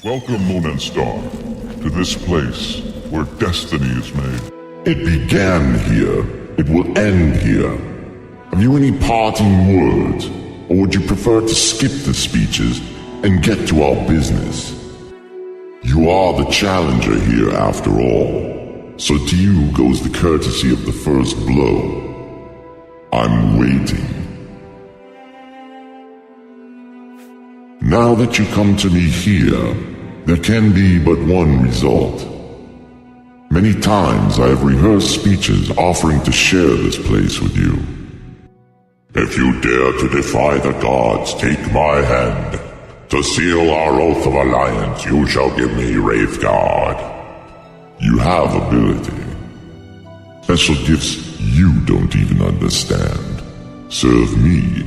Welcome, Moon and Star, to this place where destiny is made. It began here. It will end here. Have you any parting words, or would you prefer to skip the speeches and get to our business? You are the challenger here after all, so to you goes the courtesy of the first blow. I'm waiting. Now that you come to me here, there can be but one result. Many times I have rehearsed speeches offering to share this place with you. If you dare to defy the gods, take my hand. To seal our oath of alliance, you shall give me Wraithguard. You have ability. Special gifts you don't even understand. Serve me,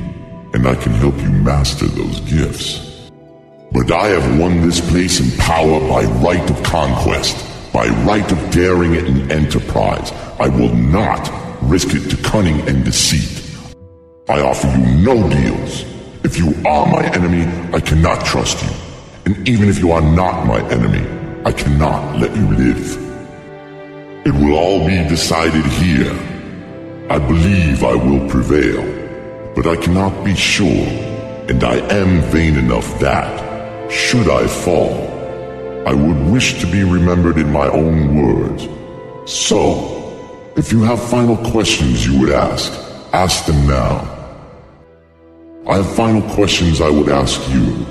and I can help you master those gifts. But I have won this place in power by right of conquest, by right of daring and enterprise. I will not risk it to cunning and deceit. I offer you no deals. If you are my enemy, I cannot trust you. And even if you are not my enemy, I cannot let you live. It will all be decided here. I believe I will prevail, but I cannot be sure, and I am vain enough that, should I fall, I would wish to be remembered in my own words. So, if you have final questions you would ask them now. I have final questions I would ask you,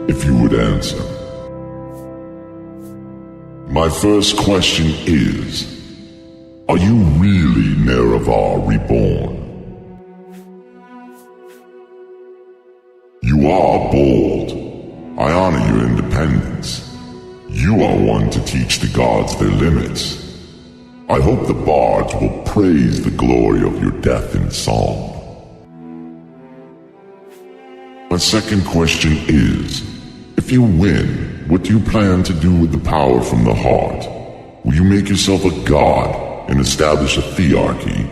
if you would answer. My first question is, are you really Nerevar reborn? You are bold. I honor your independence. You are one to teach the gods their limits. I hope the bards will praise the glory of your death in song. My second question is, if you win, what do you plan to do with the power from the heart? Will you make yourself a god and establish a thearchy?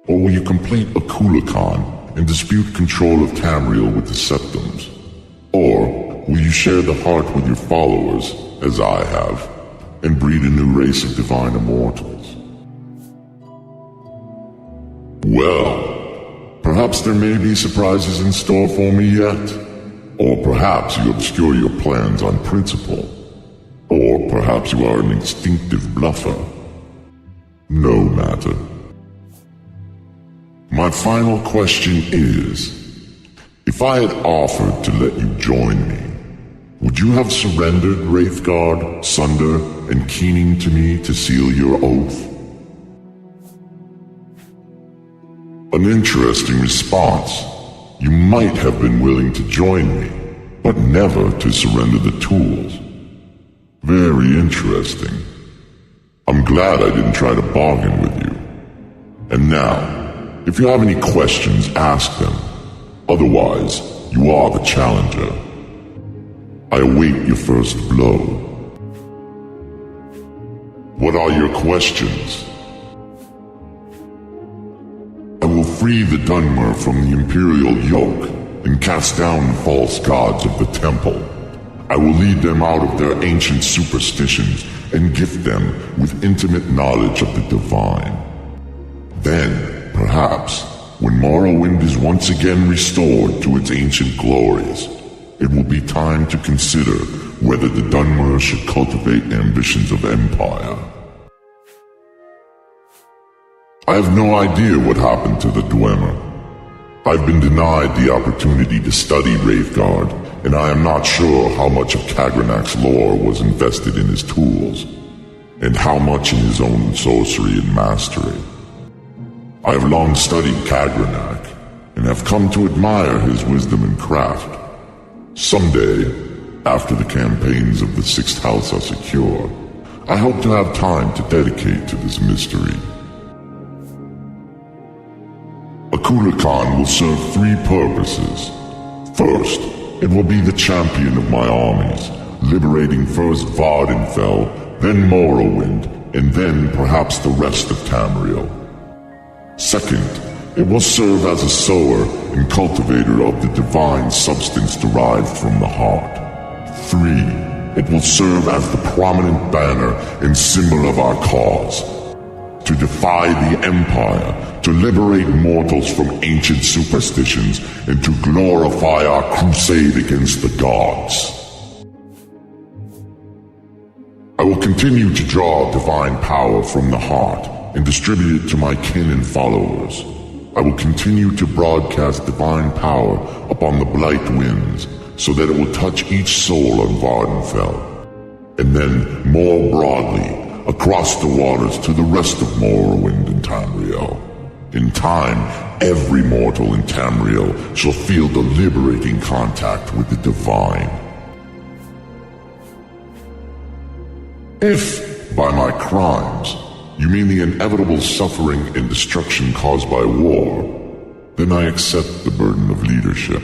Or will you complete a Kulakan and dispute control of Tamriel with the Septums? Or will you share the heart with your followers, as I have, and breed a new race of divine immortals? Well, perhaps there may be surprises in store for me yet. Or perhaps you obscure your plans on principle. Or perhaps you are an instinctive bluffer. No matter. My final question is, if I had offered to let you join me, would you have surrendered Wraithguard, Sunder, and Keening to me to seal your oath? An interesting response. You might have been willing to join me, but never to surrender the tools. Very interesting. I'm glad I didn't try to bargain with you. And now, if you have any questions, ask them. Otherwise, you are the challenger. I await your first blow. What are your questions? I will free the Dunmer from the Imperial yoke and cast down the false gods of the temple. I will lead them out of their ancient superstitions and gift them with intimate knowledge of the divine. Then, perhaps, when Morrowind is once again restored to its ancient glories, it will be time to consider whether the Dunmer should cultivate ambitions of empire. I have no idea what happened to the Dwemer. I've been denied the opportunity to study Wraithguard, and I am not sure how much of Kagranak's lore was invested in his tools, and how much in his own sorcery and mastery. I have long studied Kagranak, and have come to admire his wisdom and craft. Someday, after the campaigns of the Sixth House are secure, I hope to have time to dedicate to this mystery. A Kulakan will serve three purposes. First, it will be the champion of my armies, liberating first Vardenfell, then Morrowind, and then perhaps the rest of Tamriel. Second, it will serve as a sower and cultivator of the divine substance derived from the heart. 3, will serve as the prominent banner and symbol of our cause. To defy the Empire, to liberate mortals from ancient superstitions, and to glorify our crusade against the gods. I will continue to draw divine power from the heart and distribute it to my kin and followers. I will continue to broadcast divine power upon the blight winds so that it will touch each soul on Vardenfell, and then more broadly across the waters to the rest of Morrowind and Tamriel. In time, every mortal in Tamriel shall feel the liberating contact with the divine. If, by my crimes, you mean the inevitable suffering and destruction caused by war, then I accept the burden of leadership.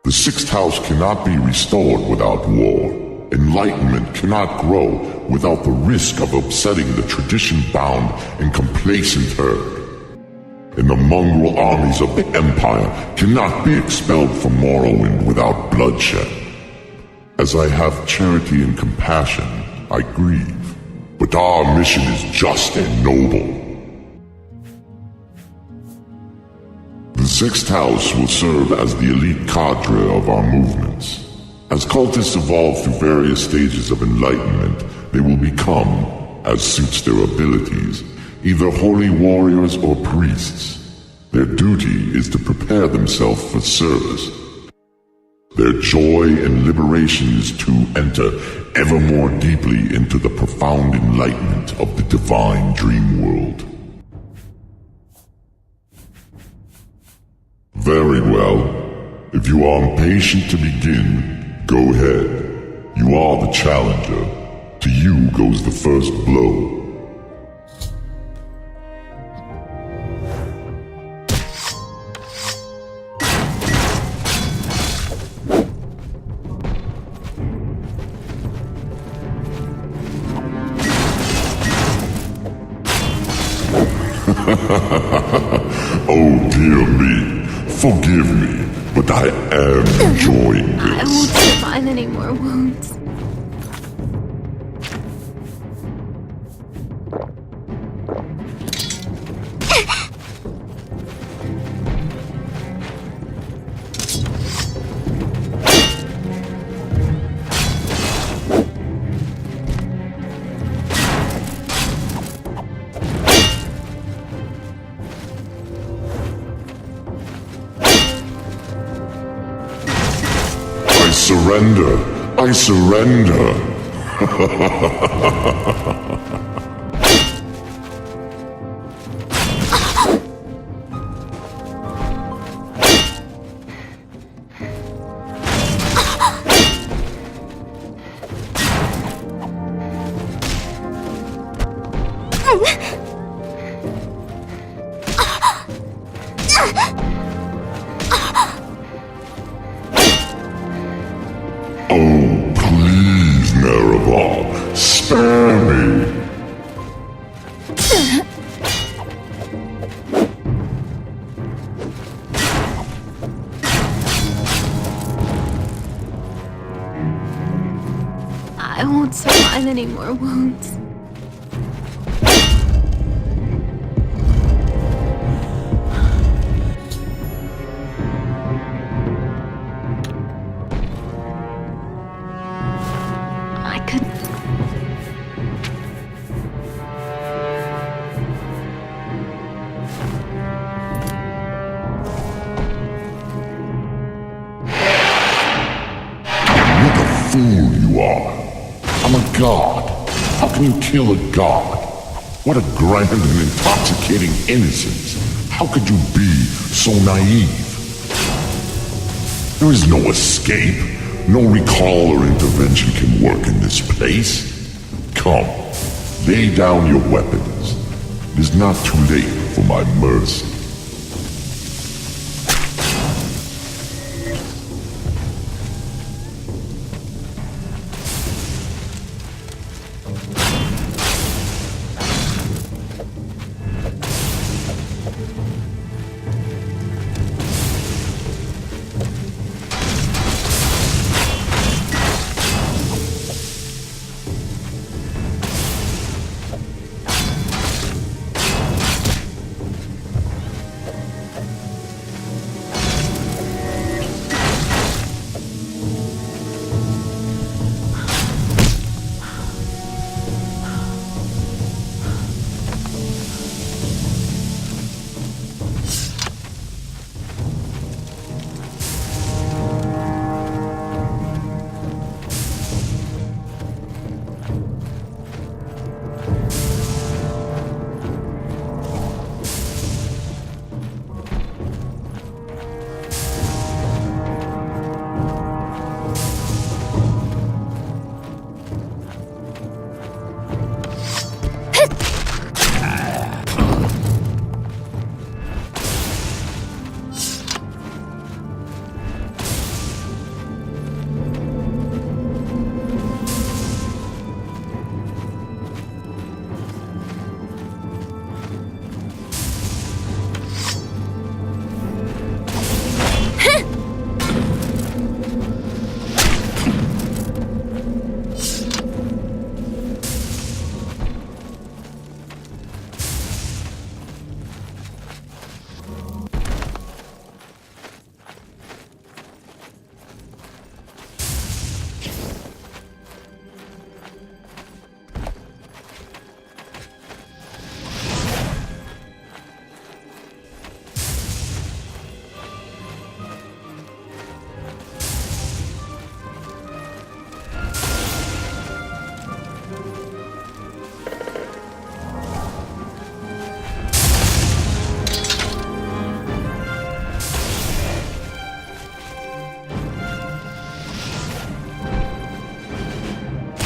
The Sixth House cannot be restored without war. Enlightenment cannot grow without the risk of upsetting the tradition-bound and complacent herd. And the mongrel armies of the Empire cannot be expelled from Morrowind without bloodshed. As I have charity and compassion, I grieve, but our mission is just and noble. The Sixth House will serve as the elite cadre of our movements. As cultists evolve through various stages of enlightenment, they will become, as suits their abilities, either holy warriors or priests. Their duty is to prepare themselves for service. Their joy and liberation is to enter ever more deeply into the profound enlightenment of the divine dream world. Very well. If you are impatient to begin, go ahead. You are the challenger. To you goes the first blow. Oh dear me. Forgive me, but I am enjoying this. I won't survive any more wounds. I surrender. Oh, please, Nerevar, spare me. I won't survive any more wounds. I could... What a fool you are. I'm a god. How can you kill a god? What a grand and intoxicating innocence. How could you be so naive? There is no escape. No recall or intervention can work in this place. Come, lay down your weapons. It is not too late for my mercy.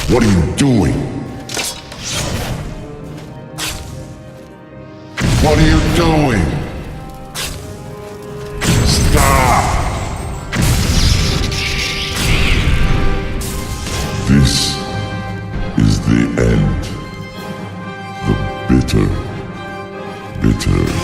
What are you doing? What are you doing? Stop! This is the end. The bitter, bitter end.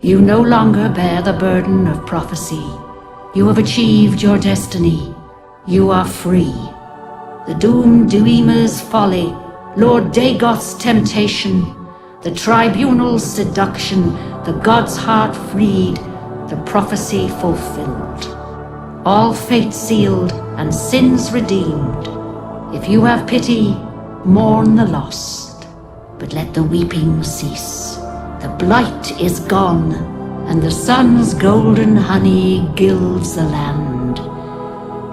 You no longer bear the burden of prophecy. You have achieved your destiny. You are free. The doomed Duima's folly, Lord Dagoth's temptation, the tribunal's seduction, the god's heart freed, the prophecy fulfilled. All fate sealed and sins redeemed. If you have pity, mourn the lost, but let the weeping cease. The blight is gone, and the sun's golden honey gilds the land.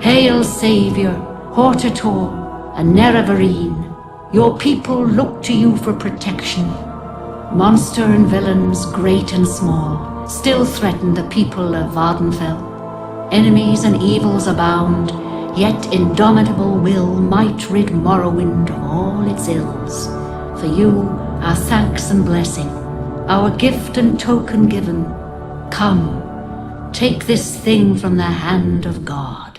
Hail, Saviour, Hortator, and Nerevarine. Your people look to you for protection. Monster and villains, great and small, still threaten the people of Vardenfell. Enemies and evils abound, yet indomitable will might rid Morrowind of all its ills. For you, our thanks and blessing, our gift and token given. Come, take this thing from the hand of God.